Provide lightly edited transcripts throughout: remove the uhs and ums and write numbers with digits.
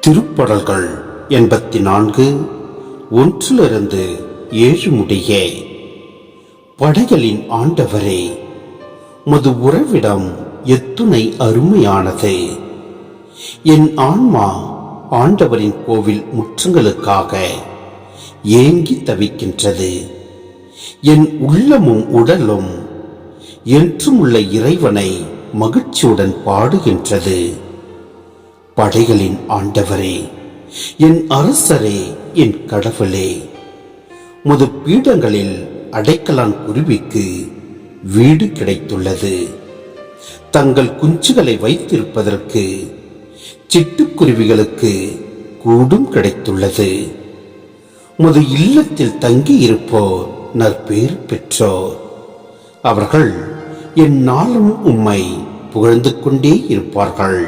திருப்பாடல்கள் 84 1 7 முடிய. படைகளின் ஆண்டவரே, மது உறவிடம் எத்துணை அருமையானது. என் ஆன்மா ஆண்டவரின் கோவில் முற்றங்களுக்காக ஏங்கி தவிக்கின்றது. என் உள்ளமும் உடலும் என்றும் உள்ள இறைவனை மகிழ்ச்சியுடன் பாடுகின்றது. படைகளின் ஆண்டவரே, என் அரசரே, என் கடவுளே, முது பீடங்களில் அடைக்கலான் குருவிக்கு வீடு கிடைத்துள்ளது. தங்கள் குஞ்சுகளை வைத்திருப்பதற்கு சிட்டுக்குருவிகளுக்கு கூடும் கிடைத்துள்ளது. முது இல்லத்தில் தங்கி இருப்போர் நற்பேறு பெற்றோர். அவர்கள் என் நாளும் உம்மை புகழ்ந்து கொண்டே இருப்பார்கள்.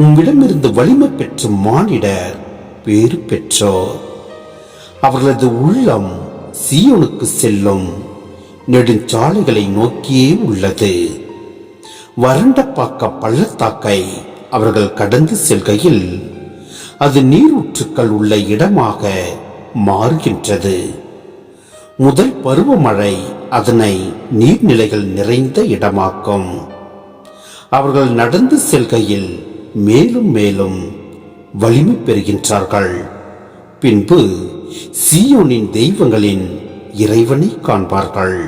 உம்மிடமிருந்து வலிமை பெற்ற மானிடர் பேறு பெற்றோர். அவர்களது உள்ளம் சீயோனுக்கு செல்லும் நெடுஞ்சாலைகளை நோக்கியே உள்ளது. வறண்ட பாக்க பள்ளத்தாக்கை அவர்கள் கடந்து செல்கையில் அது நீரூற்றுக்கள் உள்ள இடமாக மாறுகின்றது. முதல் பருவமழை அதனை நீர்நிலைகள் நிறைந்த இடமாக்கும். அவர்கள் நடந்து செல்கையில் மேலும் மேலும் வலிமை பெறுகின்றார்கள். பின்பு சீயோனின் தெய்வங்களின் இறைவனை காண்பார்கள்.